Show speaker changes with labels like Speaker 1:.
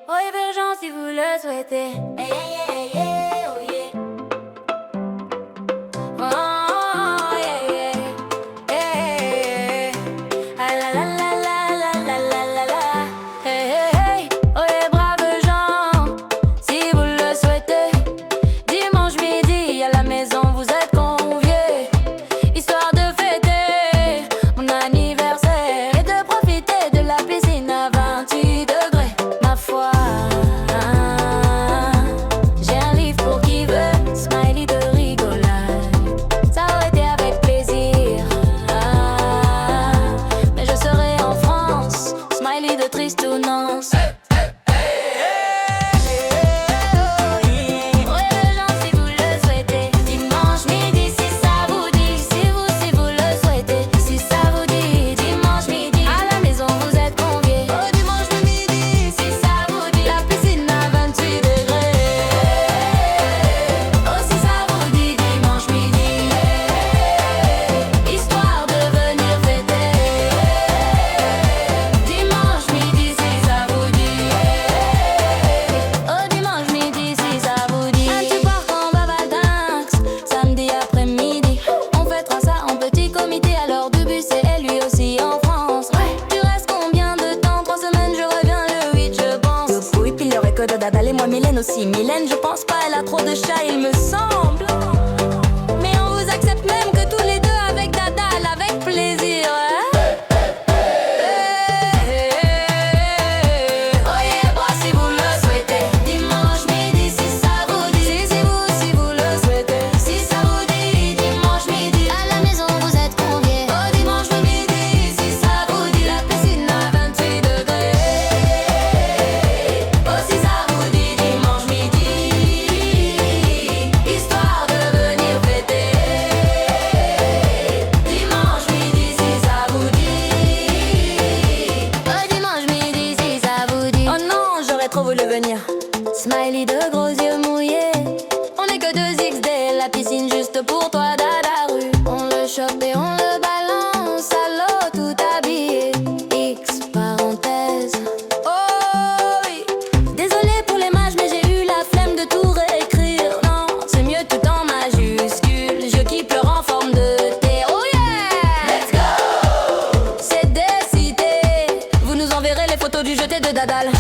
Speaker 1: Oh, émergent si vous le souhaitez. Hey, hey, hey, hey, oh yeah. Oh, yeah, yeah. Hey, ah, la, la, la, la, la, la, la, la. Hey, hey, hey. Oh, les braves gens, si vous le souhaitez. Dimanche midi, à la maison, vous êtes conviés. Histoire de fêter mon anniversaire et de profiter de la piscine à 28 degrés. Ma foi, j'ai un livre pour qui veut, smiley de rigolade. Ça aurait été avec plaisir, mais je serai en France, smiley de tristounance. Dada, Mylène aussi. Mylène, je pense pas, elle a trop de chats, il me semble. Mais on vous accepte même que tous les deux avec Dada, avec plaisir. Oyez bras si vous le souhaitez. Dimanche midi, si ça vous dit. Si vous le souhaitez. Si ça vous dit, dimanche midi. À la maison, vous êtes conviés. Oh, dimanche midi, si ça vous dit. La piscine à 28 degrés. Oh, si ça vous dit. Trop voulu venir. Smiley de gros yeux mouillés. On est que 2XD, la piscine juste pour toi, Dada rue. On le chope et on le balance à l'eau tout habillé. X parenthèse. Oh oui. Désolé pour les mages, mais j'ai eu la flemme de tout réécrire. Non, c'est mieux tout en majuscule. Je qui pleure en forme de T. Oh yeah! Let's go! C'est décidé. Vous nous enverrez les photos du jeté de Dadal.